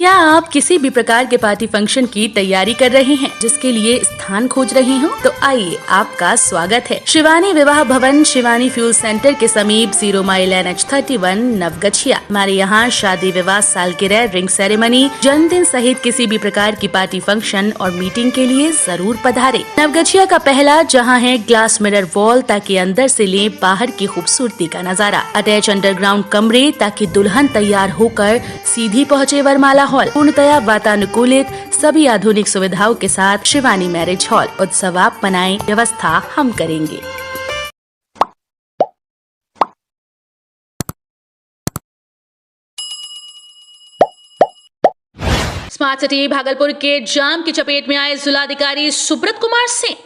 क्या आप किसी भी प्रकार के पार्टी फंक्शन की तैयारी कर रहे हैं, जिसके लिए स्थान खोज रहे हो? तो आइए, आपका स्वागत है शिवानी विवाह भवन, शिवानी फ्यूल सेंटर के समीप 0 माइल NH31 नवगछिया। हमारे यहाँ शादी, विवाह, सालगिरह, रिंग सेरेमनी, जन्मदिन सहित किसी भी प्रकार की पार्टी फंक्शन और मीटिंग के लिए जरूर पधारे। नवगछिया का पहला जहाँ है ग्लास मिरर वॉल, ताकि अंदर से ले बाहर की खूबसूरती का नजारा। अटैच अंडरग्राउंड कमरे, ताकि दुल्हन तैयार होकर सीधी पहुँचे वरमाला हॉल। पूर्णतया वातानुकूलित, सभी आधुनिक सुविधाओं के साथ शिवानी मैरिज हॉल। उत्सव आप मनाएं, व्यवस्था हम करेंगे। स्मार्ट सिटी भागलपुर के जाम की चपेट में आए जिलाधिकारी सुब्रत कुमार सिंह।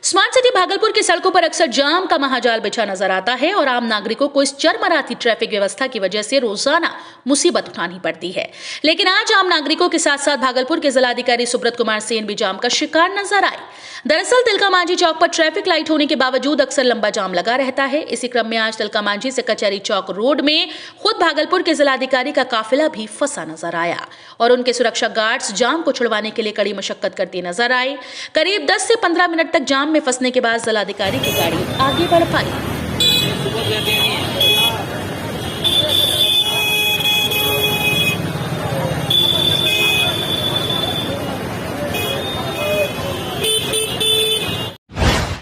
स्मार्ट सिटी भागलपुर की सड़कों पर अक्सर जाम का महाजाल बिछा नजर आता है और आम नागरिकों को इस चरमराती ट्रैफिक व्यवस्था की वजह से रोजाना मुसीबत उठानी पड़ती है। लेकिन आज आम नागरिकों के साथ साथ भागलपुर के जिलाधिकारी सुब्रत कुमार सेन भी जाम का शिकार नजर आए। दरअसल तिलका मांझी चौक पर ट्रैफिक लाइट होने के बावजूद अक्सर लंबा जाम लगा रहता है। इसी क्रम में आज तिलका मांझी से कचहरी चौक रोड में खुद भागलपुर के जिलाधिकारी का काफिला भी फंसा नजर आया और उनके सुरक्षा गार्ड्स जाम को छुड़वाने के लिए कड़ी मशक्कत करते नजर आए। करीब 10 से 15 मिनट तक जाम में फंसने के बाद जिलाधिकारी की गाड़ी आगे बढ़ पाई।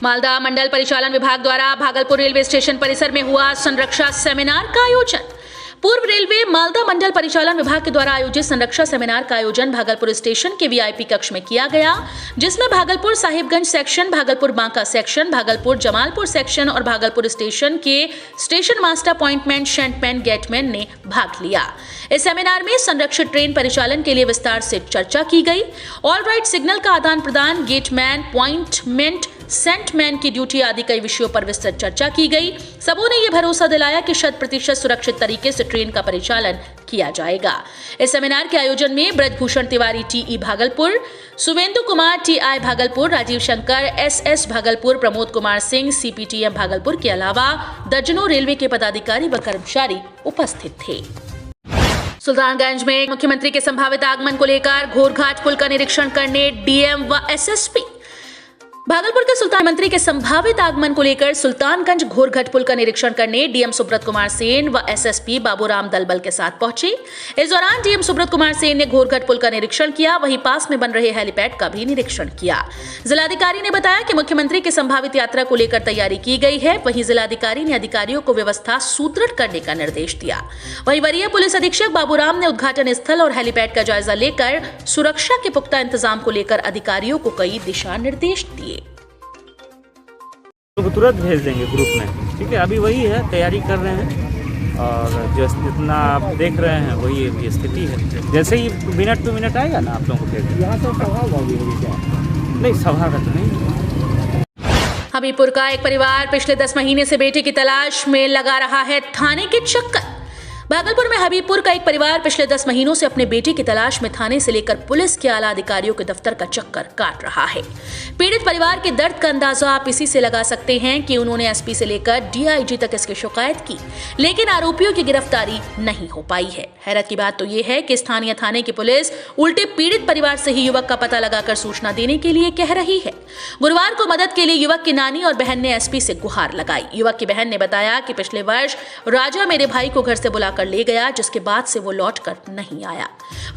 मालदा मंडल परिचालन विभाग द्वारा भागलपुर रेलवे स्टेशन परिसर में हुआ संरक्षा सेमिनार का आयोजन। पूर्व रेलवे मालदा मंडल परिचालन विभाग के द्वारा आयोजित संरक्षा सेमिनार का आयोजन भागलपुर स्टेशन के VIP कक्ष में किया गया, जिसमें Bhagalpur Sahibganj section, Bhagalpur Banka section, Bhagalpur Jamalpur section और भागलपुर स्टेशन के स्टेशन मास्टर, अपॉइंटमेंट, शेंटमैन, गेटमैन ने भाग लिया। इस सेमिनार में संरक्षित ट्रेन परिचालन के लिए विस्तार से चर्चा की गई। ऑल राइट सिग्नल का आदान प्रदान, गेटमैन, अपॉइंटमेंट, सेंटमैन की ड्यूटी आदि कई विषयों पर विस्तृत चर्चा की गई। सबों ने यह भरोसा दिलाया कि 100% सुरक्षित तरीके से ट्रेन का परिचालन किया जाएगा। इस सेमिनार के आयोजन में Brijbhushan Tiwari TE Bhagalpur, Suvendu Kumar TI Bhagalpur, Rajiv Shankar SS Bhagalpur, Pramod Kumar Singh CPTM Bhagalpur के अलावा दर्जनों रेलवे के पदाधिकारी व कर्मचारी उपस्थित थे। सुल्तानगंज में मुख्यमंत्री के संभावित आगमन को लेकर घोरघाट पुल का निरीक्षण करने DM व SSP। भागलपुर के सुल्तान मंत्री के संभावित आगमन को लेकर सुल्तानगंज घोरघट पुल का निरीक्षण करने DM सुब्रत कुमार सेन व SSP बाबूराम दलबल के साथ पहुंचे। इस दौरान DM सुब्रत कुमार सेन ने घोरघट पुल का निरीक्षण किया, वहीं पास में बन रहे हेलीपैड का भी निरीक्षण किया। जिलाधिकारी ने बताया कि मुख्यमंत्री की संभावित यात्रा को लेकर तैयारी की गई है। वहीं जिलाधिकारी ने अधिकारियों को व्यवस्था सुदृढ़ करने का निर्देश दिया। वहीं वरीय पुलिस अधीक्षक बाबूराम ने उद्घाटन स्थल और हेलीपैड का जायजा लेकर सुरक्षा के पुख्ता इंतजाम को लेकर अधिकारियों को कई दिशा निर्देश दिए। तो तुरंत भेज देंगे ग्रुप में, ठीक है। अभी वही है, तैयारी कर रहे हैं और जो जितना आप देख रहे हैं वही स्थिति है। जैसे ही मिनट टू मिनट आएगा ना, आप लोगों को भेज देंगे। यहाँ तो सभा होगी नहीं, सभा का तो नहीं। हमीरपुर का एक परिवार पिछले 10 महीने से बेटे की तलाश में लगा रहा है थाने के चक्कर। भागलपुर में हबीबपुर का एक परिवार पिछले 10 महीनों से अपने बेटे की तलाश में थाने से लेकर पुलिस के आला अधिकारियों के दफ्तर का चक्कर काट रहा है। पीड़ित परिवार के दर्द का अंदाजा आप इसी से लगा सकते हैं कि उन्होंने SP से लेकर DIG तक इसकी शिकायत की, लेकिन आरोपियों की गिरफ्तारी नहीं हो पाई है। हैरत की बात तो ये है कि स्थानीय थाने की पुलिस उल्टे पीड़ित परिवार से ही युवक का पता लगाकर सूचना देने के लिए कह रही है। गुरुवार को मदद के लिए युवक की नानी और बहन ने SP से गुहार लगाई। युवक की बहन ने बताया कि पिछले वर्ष राजा मेरे भाई को घर से बुलाकर ले गया, जिसके बाद से वो लौटकर नहीं आया।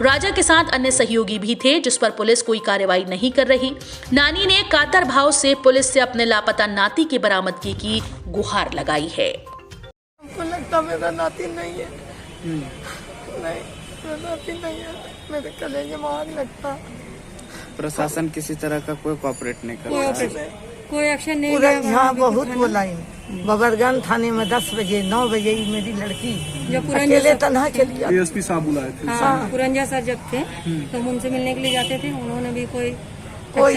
राजा के साथ अन्य सहयोगी भी थे, जिस पर पुलिस कोई कार्रवाई नहीं कर रही। नानी ने कातर भाव से पुलिस से अपने लापता नाती की बरामदगी की गुहार लगाई है। हमको लगता मेरा नाती नहीं है, नहीं मेरा नाती नहीं है, मेरे कलेजे में आग लगता। प्रशासन किसी तरह का कोई कोऑपरेट नहीं कर रहा है, कोई एक्शन नहीं लिया। यहाँ बहुत बोला बबरगंज थाने में 10 बजे 9 बजे मेरी लड़की जो अकेले तन्हा चली जाती। ASP साहब बुलाए थे। हाँ, पुरंजा सर जब थे तो हम उनसे मिलने के लिए जाते थे, उन्होंने भी कोई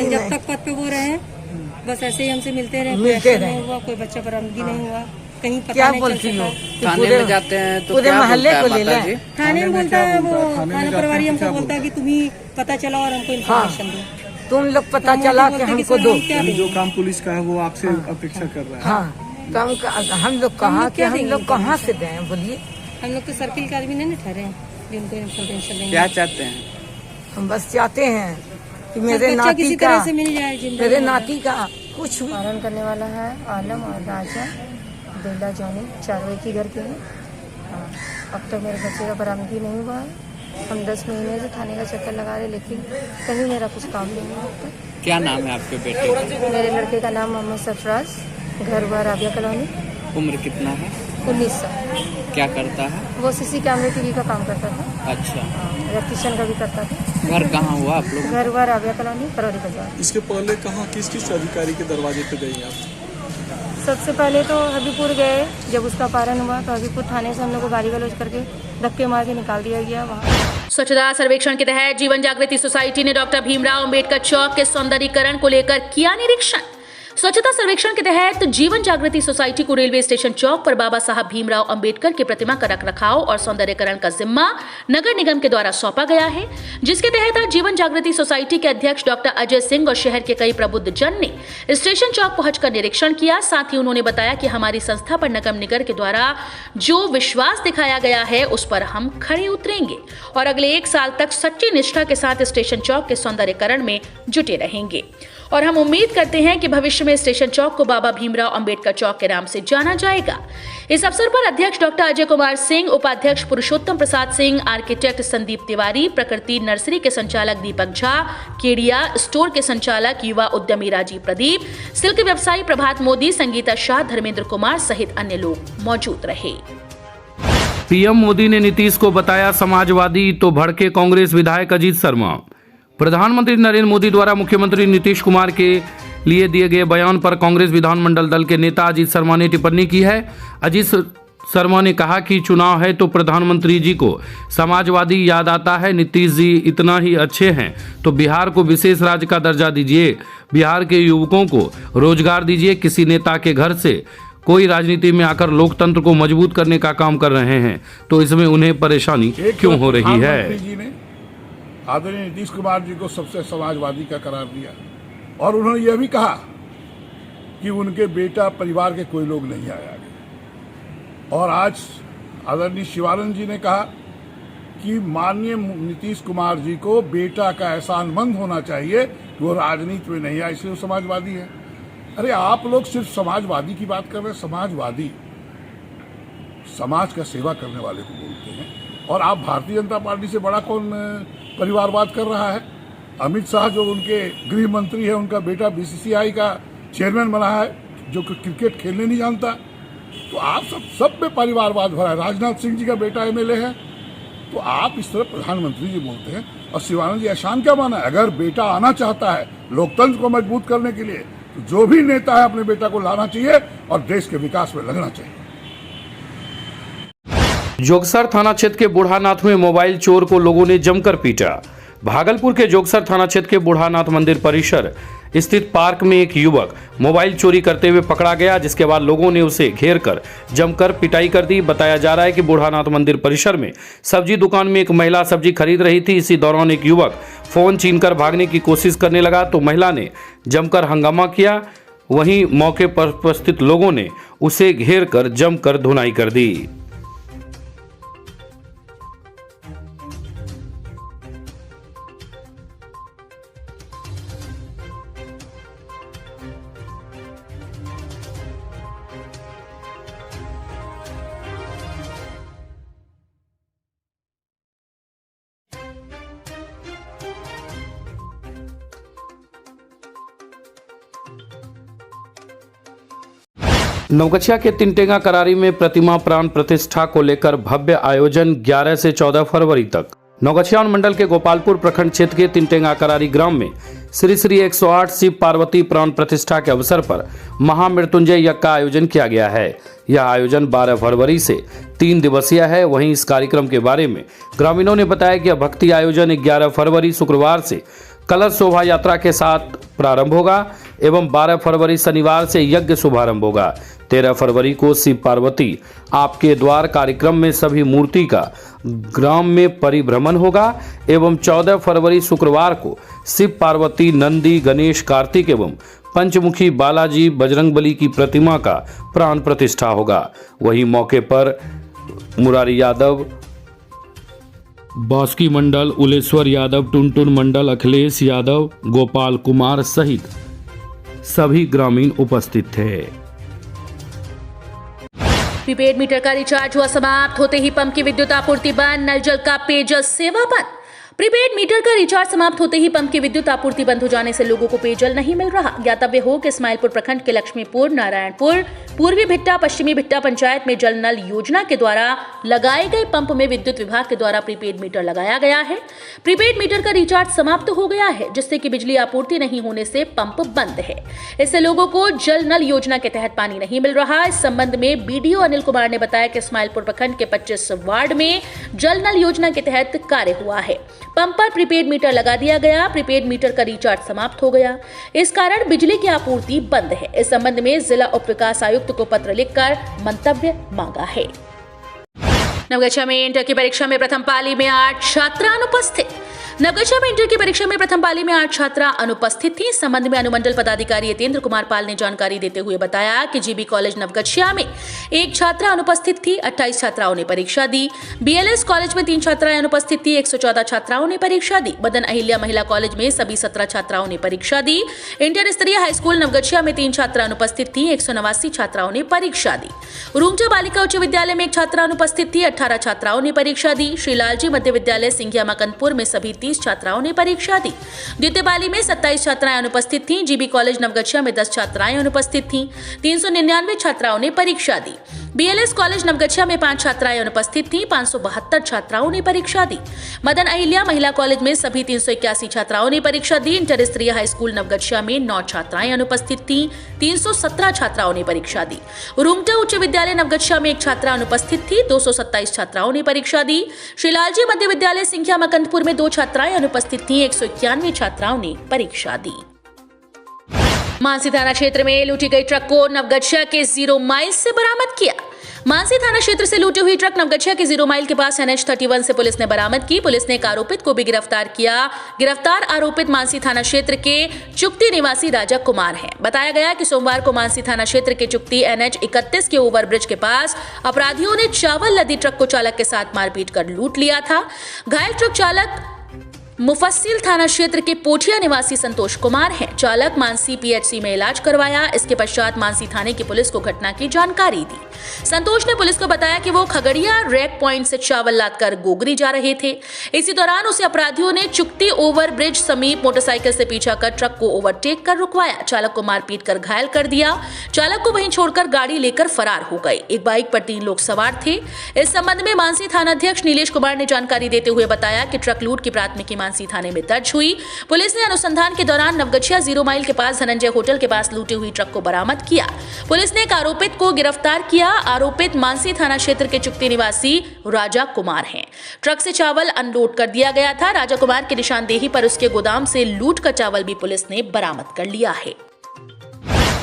जब तक पद पे वो रहे बस ऐसे ही हमसे मिलते रहे। नहीं हुआ, कोई बच्चा बरामदगी नहीं हुआ, कहीं पता क्या नहीं बोलती हो। थाने में जाते हैं तो पूरे महल्ले को ले ले। थाने में बोलता है वो थाना प्रभारी हमको बोलता है कि तुम्ही पता चला और हमको इन्फॉर्मेशन दो, तुम लोग पता चला कि हमको दो। जो काम पुलिस का है वो आपसे अपेक्षा कर रहा है। हाँ, काम हम लोग कहाँ से दें, बोलिए। हम लोग तो सर्किल के आदमी नहीं ठहरे हैं जिनको इन्फॉर्मेशन देंगे। क्या चाहते हैं? हम बस चाहते हैं कि मेरे बच्चा नाती किसी का तरह से मिल जाए जिंदा मेरे मिल जाए। नाती का कुछ भी पालन करने वाला है आलम और राजा बेला जॉनी, चारों एक ही घर के हैं। हाँ, अब तक मेरे बच्चे का बरामदगी नहीं हुआ है। हम 10 महीने से थाने का चक्कर लगा रहे, लेकिन कहीं मेरा कुछ काम नहीं हुआ अब तक। क्या नाम है आपके बेटे का? मेरे लड़के का नाम मोहम्मद सरफराज, घर हुआ राबिया कॉलोनी, उम्र कितना है? 19 साल। क्या करता है? वो सीसी कैमरे टीवी का काम करता था, अच्छा, इलेक्ट्रिशियन का भी करता था। घर कहाँ हुआ आप लोग? घर हुआ राबिया कॉलोनी, करौली बाजार। इसके पहले कहाँ किस किस अधिकारी के दरवाजे पे गई आप? सबसे पहले तो हबीपुर गए, जब उसका पारण हुआ तो हबीपुर थाने से हम लोग को गाली गलौज करके धक्के मार के निकाल दिया गया वहाँ। स्वच्छता सर्वेक्षण के तहत जीवन जागृति सोसाइटी ने डॉक्टर भीमराव अंबेडकर चौक के सौंदर्यीकरण को लेकर किया निरीक्षण। स्वच्छता सर्वेक्षण के तहत जीवन जागृति सोसाइटी को रेलवे स्टेशन चौक पर बाबा साहब भीमराव अंबेडकर की प्रतिमा का रखरखाव और सौंदर्यीकरण का जिम्मा नगर निगम के द्वारा सौंपा गया है, जिसके तहत आज जीवन जागृति सोसाइटी के अध्यक्ष डॉक्टर अजय सिंह और शहर के कई प्रबुद्ध जन ने स्टेशन चौक पहुंचकर निरीक्षण किया। साथ ही उन्होंने बताया कि हमारी संस्था पर नगर निगम के द्वारा जो विश्वास दिखाया गया है उस पर हम खड़े उतरेंगे और अगले 1 साल तक सच्ची निष्ठा के साथ स्टेशन चौक के सौंदर्यीकरण में जुटे रहेंगे और हम उम्मीद करते हैं कि भविष्य में स्टेशन चौक को बाबा भीमराव अंबेडकर चौक के नाम से जाना जाएगा। इस अवसर पर अध्यक्ष डॉक्टर अजय कुमार सिंह, उपाध्यक्ष पुरुषोत्तम प्रसाद सिंह, आर्किटेक्ट संदीप तिवारी, प्रकृति नर्सरी के संचालक दीपक झा, केडिया स्टोर के संचालक युवा उद्यमी राजीव प्रदीप, सिल्क व्यवसायी प्रभात मोदी, संगीता शाह, धर्मेंद्र कुमार सहित अन्य लोग मौजूद रहे। पीएम मोदी ने नीतीश को बताया समाजवादी तो भड़के कांग्रेस विधायक अजीत शर्मा। प्रधानमंत्री नरेंद्र मोदी द्वारा मुख्यमंत्री नीतीश कुमार के लिए दिए गए बयान पर कांग्रेस विधानमंडल दल के नेता अजीत शर्मा ने टिप्पणी की है। अजीत शर्मा ने कहा कि चुनाव है तो प्रधानमंत्री जी को समाजवादी याद आता है। नीतीश जी इतना ही अच्छे हैं तो बिहार को विशेष राज्य का दर्जा दीजिए, बिहार के युवकों को रोजगार दीजिए। किसी नेता के घर से कोई राजनीति में आकर लोकतंत्र को मजबूत करने का काम कर रहे हैं तो इसमें उन्हें परेशानी क्यों हो रही है। आदरणीय नीतीश कुमार जी को सबसे समाजवादी का करार दिया और उन्होंने यह भी कहा कि उनके बेटा परिवार के कोई लोग नहीं आए आगे। और आज आदरणीय शिवानंद जी ने कहा कि माननीय नीतीश कुमार जी को बेटा का एहसानमंद होना चाहिए कि वो राजनीति में नहीं आए इसलिए वो समाजवादी है। अरे आप लोग सिर्फ समाजवादी की बात कर रहे हैं। समाजवादी समाज का सेवा करने वाले को बोलते हैं और आप भारतीय जनता पार्टी से बड़ा कौन परिवारवाद कर रहा है? अमित शाह जो उनके गृह मंत्री है, उनका बेटा बीसीसीआई का चेयरमैन बना है जो क्रिकेट खेलने नहीं जानता। तो आप सब पे परिवारवाद भरा है। राजनाथ सिंह जी का बेटा एमएलए है तो आप इस तरह प्रधानमंत्री जी बोलते हैं। और शिवानंद जी एहसान क्या माना है? अगर बेटा आना चाहता है लोकतंत्र को मजबूत करने के लिए तो जो भी नेता है अपने बेटा को लाना चाहिए और देश के विकास में लगना चाहिए। जोगसर थाना क्षेत्र के बूढ़ानाथ में मोबाइल चोर को लोगों ने जमकर पीटा। भागलपुर के जोगसर थाना क्षेत्र के बूढ़ानाथ मंदिर परिसर स्थित पार्क में एक युवक मोबाइल चोरी करते हुए पकड़ा गया, जिसके बाद लोगों ने उसे घेर कर जमकर पिटाई कर दी। बताया जा रहा है कि बूढ़ानाथ मंदिर परिसर में सब्जी दुकान में एक महिला सब्जी खरीद रही थी। इसी दौरान एक युवक फोन छीनकर भागने की कोशिश करने लगा तो महिला ने जमकर हंगामा किया। वहीं मौके पर उपस्थित लोगों ने उसे घेर कर जमकर धुनाई कर दी। नवगछिया के तिनटेगा करारी में प्रतिमा प्राण प्रतिष्ठा को लेकर भव्य आयोजन 11 से 14 फरवरी तक। नवगछिया मंडल के गोपालपुर प्रखंड क्षेत्र के तिनटेगा करारी ग्राम में श्री श्री 108 शिव पार्वती प्राण प्रतिष्ठा के अवसर पर महामृत्युंजय यज्ञ का आयोजन किया गया है। यह आयोजन 12 फरवरी से 3 दिवसीय है। वहीं इस कार्यक्रम के बारे में ग्रामीणों ने बताया कि यह भक्ति आयोजन 11 फरवरी शुक्रवार से कलश शोभा यात्रा के साथ प्रारंभ होगा एवं 12 फरवरी शनिवार से यज्ञ शुभारंभ होगा। 13 फरवरी को शिव पार्वती आपके द्वार कार्यक्रम में सभी मूर्ति का ग्राम में परिभ्रमण होगा एवं 14 फरवरी शुक्रवार को शिव पार्वती नंदी गणेश कार्तिक एवं पंचमुखी बालाजी बजरंगबली की प्रतिमा का प्राण प्रतिष्ठा होगा। वहीं मौके पर मुरारी यादव, बास्की मंडल, उलेश्वर यादव, टुनटुन मंडल, अखिलेश यादव, गोपाल कुमार सहित सभी ग्रामीण उपस्थित थे। प्रीपेड मीटर का रिचार्ज हुआ समाप्त, होते ही पंप की विद्युत आपूर्ति बंद, नल जल का पेयजल सेवा बंद। प्रीपेड मीटर का रिचार्ज समाप्त होते ही पंप की विद्युत आपूर्ति बंद हो जाने से लोगों को पेयजल नहीं मिल रहा। ज्ञातव्य हो कि इस्माइलपुर प्रखंड के लक्ष्मीपुर, नारायणपुर, पूर्वी भिट्टा, पश्चिमी भिट्टा पंचायत में जल नल योजना के द्वारा लगाए गए पंप में विद्युत विभाग के द्वारा प्रीपेड मीटर लगाया गया है। प्रीपेड मीटर का रिचार्ज समाप्त हो गया है, जिससे कि बिजली आपूर्ति नहीं होने से पंप बंद है। इससे लोगों को जल नल योजना के तहत पानी नहीं मिल रहा। इस संबंध में बीडीओ अनिल कुमार ने बताया कि इस्माइलपुर प्रखंड के 25 वार्ड में जल नल योजना के तहत कार्य हुआ है। पंप पर प्रीपेड मीटर लगा दिया गया, प्रीपेड मीटर का रिचार्ज समाप्त हो गया, इस कारण बिजली की आपूर्ति बंद है। इस संबंध में जिला उप विकास आयुक्त को पत्र लिखकर मंतव्य मांगा है। नवगछिया में इंटर की परीक्षा में प्रथम पाली में 8 छात्रा अनुपस्थित। नवगछिया में इंटर की परीक्षा में प्रथम पाली में 8 छात्रा अनुपस्थित थी। इस संबंध में अनुमंडल पदाधिकारी यतेंद्र कुमार पाल ने जानकारी देते हुए बताया कि जीबी कॉलेज नवगछिया में 1 छात्रा अनुपस्थित थी, 28 छात्राओं ने परीक्षा दी। बीएलएस कॉलेज में 3 छात्राएं अनुपस्थित थी, 114 छात्राओं ने परीक्षा दी। मदन अहिल्या महिला कॉलेज में सभी 17 छात्राओं ने परीक्षा दी। इंटर स्तरीय हाईस्कूल नवगछिया में 3 छात्रा अनुपस्थित थी, 189 छात्राओं ने परीक्षा दी। रूंगचा बालिका उच्च विद्यालय में 1 छात्रा अनुपस्थित थी, 18 छात्राओं ने परीक्षा दी। श्रीलालजी मध्य विद्यालय सिंघिया मकनपुर में सभी 30 छात्राओं ने परीक्षा दी। द्वितीय पाली में 27 छात्राएं अनुपस्थित थीं। जीबी कॉलेज नवगछिया में 10 छात्राएं अनुपस्थित थीं, 399 छात्राओं ने परीक्षा दी। बीएलएस कॉलेज नवगछिया में 5 छात्राएं अनुपस्थित थीं, 572 छात्राओं ने परीक्षा दी। मदन अहिल्या महिला कॉलेज में सभी 381 छात्राओं ने परीक्षा दी। इंटर स्तरीय हाईस्कूल नवगछिया में 9 छात्राएं अनुपस्थित थीं, 317 छात्राओं ने परीक्षा दी। रूंगटा उच्च विद्यालय नवगछिया में 1 छात्रा अनुपस्थित थी, 227 छात्राओं ने परीक्षा दी। श्रीलालजी मध्य विद्यालय सिंघिया मकनपुर में 2 छात्राएं अनुपस्थित थीं, 191 छात्राओं ने परीक्षा दी। मानसी थाना क्षेत्र में लूटी गई ट्रक को नवगछिया के 0 माइल से बरामद किया। मानसी थाना क्षेत्र से लूटी हुई ट्रक नवगछिया के 0 माइल के पास NH31 से पुलिस ने बरामद की। पुलिस ने एक आरोपित को भी गिरफ्तार किया। गिरफ्तार आरोपित मानसी थाना क्षेत्र के चुक्ती निवासी राजा कुमार है। बताया गया कि सोमवार को मानसी थाना क्षेत्र के चुक्ती NH31 के ओवरब्रिज के पास अपराधियों ने चावल लदी ट्रक को चालक के साथ मारपीट कर लूट लिया था। घायल ट्रक चालक मुफस्सिल थाना क्षेत्र के पोठिया निवासी संतोष कुमार हैं। चालक मानसी PHC में इलाज करवाया। इसके पश्चात मानसी थाने की पुलिस को घटना की जानकारी दी। संतोष ने पुलिस को बताया कि वो खगड़िया रैक पॉइंट से चावल लादकर गोगरी जा रहे थे। इसी दौरान उसे अपराधियों ने चुक्ती ओवरब्रिज समीप मोटरसाइकिल से पीछा कर ट्रक को ओवरटेक कर रुकवाया। चालक को मारपीट कर घायल कर दिया। चालक को वहीं छोड़कर गाड़ी लेकर फरार हो गए। एक बाइक पर 3 लोग सवार थे। इस संबंध में मानसी थानाध्यक्ष नीलेश कुमार ने जानकारी देते हुए बताया कि ट्रक लूट की प्राथमिकी मानसी थाने में दर्ज हुई। पुलिस ने अनुसंधान के दौरान नवगछिया 0 माइल के पास धनंजय होटल के पास लूटी हुई ट्रक को बरामद किया। पुलिस ने एक आरोपित को गिरफ्तार किया। आरोपित मानसी थाना क्षेत्र के चुक्ती निवासी राजा कुमार हैं। ट्रक से चावल अनलोड कर दिया गया था। राजा कुमार की निशानदेही पर उसके गोदाम से लूट का चावल भी पुलिस ने बरामद कर लिया है।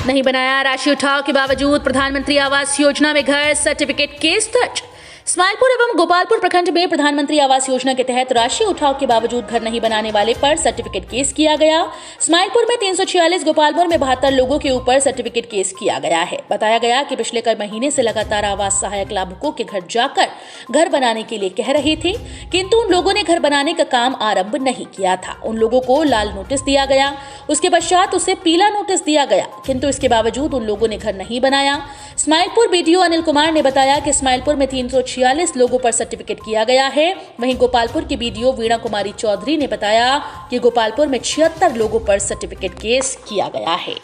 नहीं बनाया राशि उठाव के बावजूद प्रधानमंत्री आवास योजना में घर, सर्टिफिकेट केस दर्ज। इस्माइलपुर एवं गोपालपुर प्रखंड में प्रधानमंत्री आवास योजना के तहत राशि उठाव के बावजूद घर नहीं बनाने वाले पर सर्टिफिकेट केस किया गया। इस्माइलपुर में 346, गोपालपुर में 72 लोगों के ऊपर सर्टिफिकेट केस किया गया है। बताया गया कि पिछले कई महीने से लगातार आवास सहायक लाभुकों के घर जाकर घर बनाने के लिए कह रहे थे, किंतु उन लोगों ने घर बनाने का काम आरंभ नहीं किया था। उन लोगों को लाल नोटिस दिया गया, उसके पश्चात उसे पीला नोटिस दिया गया, किंतु इसके बावजूद उन लोगों ने घर नहीं बनाया। इस्माइलपुर बीडीओ अनिल कुमार ने बताया कि इस्माइलपुर में 346 लोगों पर सर्टिफिकेट किया गया है। वहीं गोपालपुर की बीडीओ वीणा कुमारी चौधरी ने बताया कि गोपालपुर में 76 लोगों पर सर्टिफिकेट केस किया गया है।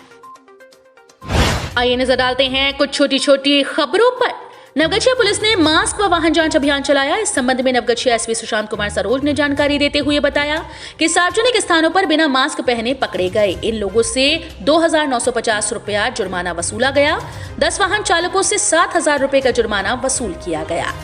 आइए नजर डालते हैं कुछ छोटी छोटी खबरों पर। नवगछिया पुलिस ने मास्क व वाहन जांच अभियान चलाया। इस संबंध में नवगछिया एसपी सुशांत कुमार सरोज ने जानकारी देते हुए बताया कि सार्वजनिक स्थानों पर बिना मास्क पहने पकड़े गए इन लोगों से 2,950 रुपया जुर्माना वसूला गया। 10 वाहन चालकों से 7,000 रुपए का जुर्माना वसूल किया गया।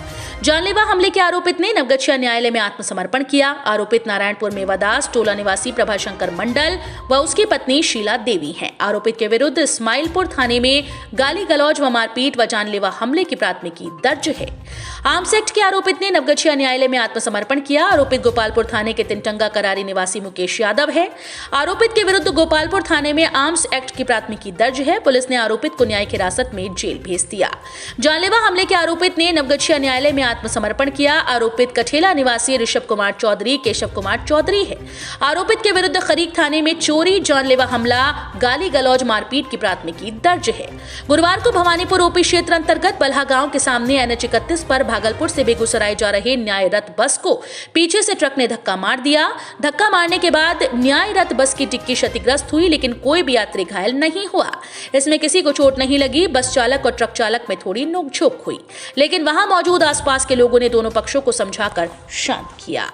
जानलेवा हमले के आरोपित ने नवगछिया न्यायालय में आत्मसमर्पण किया। आरोपित नारायणपुर मेवादास टोला निवासी प्रभाशंकर मंडल व उसकी पत्नी शीला देवी हैं। आरोपित के विरुद्ध इस्माइलपुर थाने में गाली गलौज व मारपीट व जानलेवा हमले की प्राथमिकी दर्ज है। आर्म्स एक्ट के आरोपित ने नवगछिया न्यायालय में आत्मसमर्पण किया। आरोपित गोपालपुर थाने के तिनटंगा करारी निवासी मुकेश यादव है। आरोपित के विरुद्ध गोपालपुर थाने में आर्म्स एक्ट की प्राथमिकी दर्ज है। पुलिस ने आरोपित को न्यायिक हिरासत में जेल भेज दिया। जानलेवा हमले के आरोपित ने नवगछिया न्यायालय में आत्मसमर्पण किया। आरोपित कठेला निवासी ऋषभ कुमार चौधरी केशव कुमार चौधरी है। आरोपित के विरुद्ध खरीक थाने में चोरी, जानलेवा हमला, गाली गलौज, मारपीट की प्राथमिकी दर्ज है। गुरुवार को भवानीपुर ओपी क्षेत्र अंतर्गत बल्हा गांव के सामने NH 31 पर भागलपुर से बेगूसराय जा रहे न्याय रथ बस को पीछे से ट्रक ने धक्का मार दिया। धक्का मारने के बाद न्याय रथ बस की डिक्की क्षतिग्रस्त हुई, लेकिन कोई भी यात्री घायल नहीं हुआ। इसमें किसी को चोट नहीं लगी। बस चालक और ट्रक चालक में थोड़ी नोकझोंक हुई, लेकिन वहां मौजूद आसपास के लोगों ने दोनों पक्षों को समझाकर शांत किया।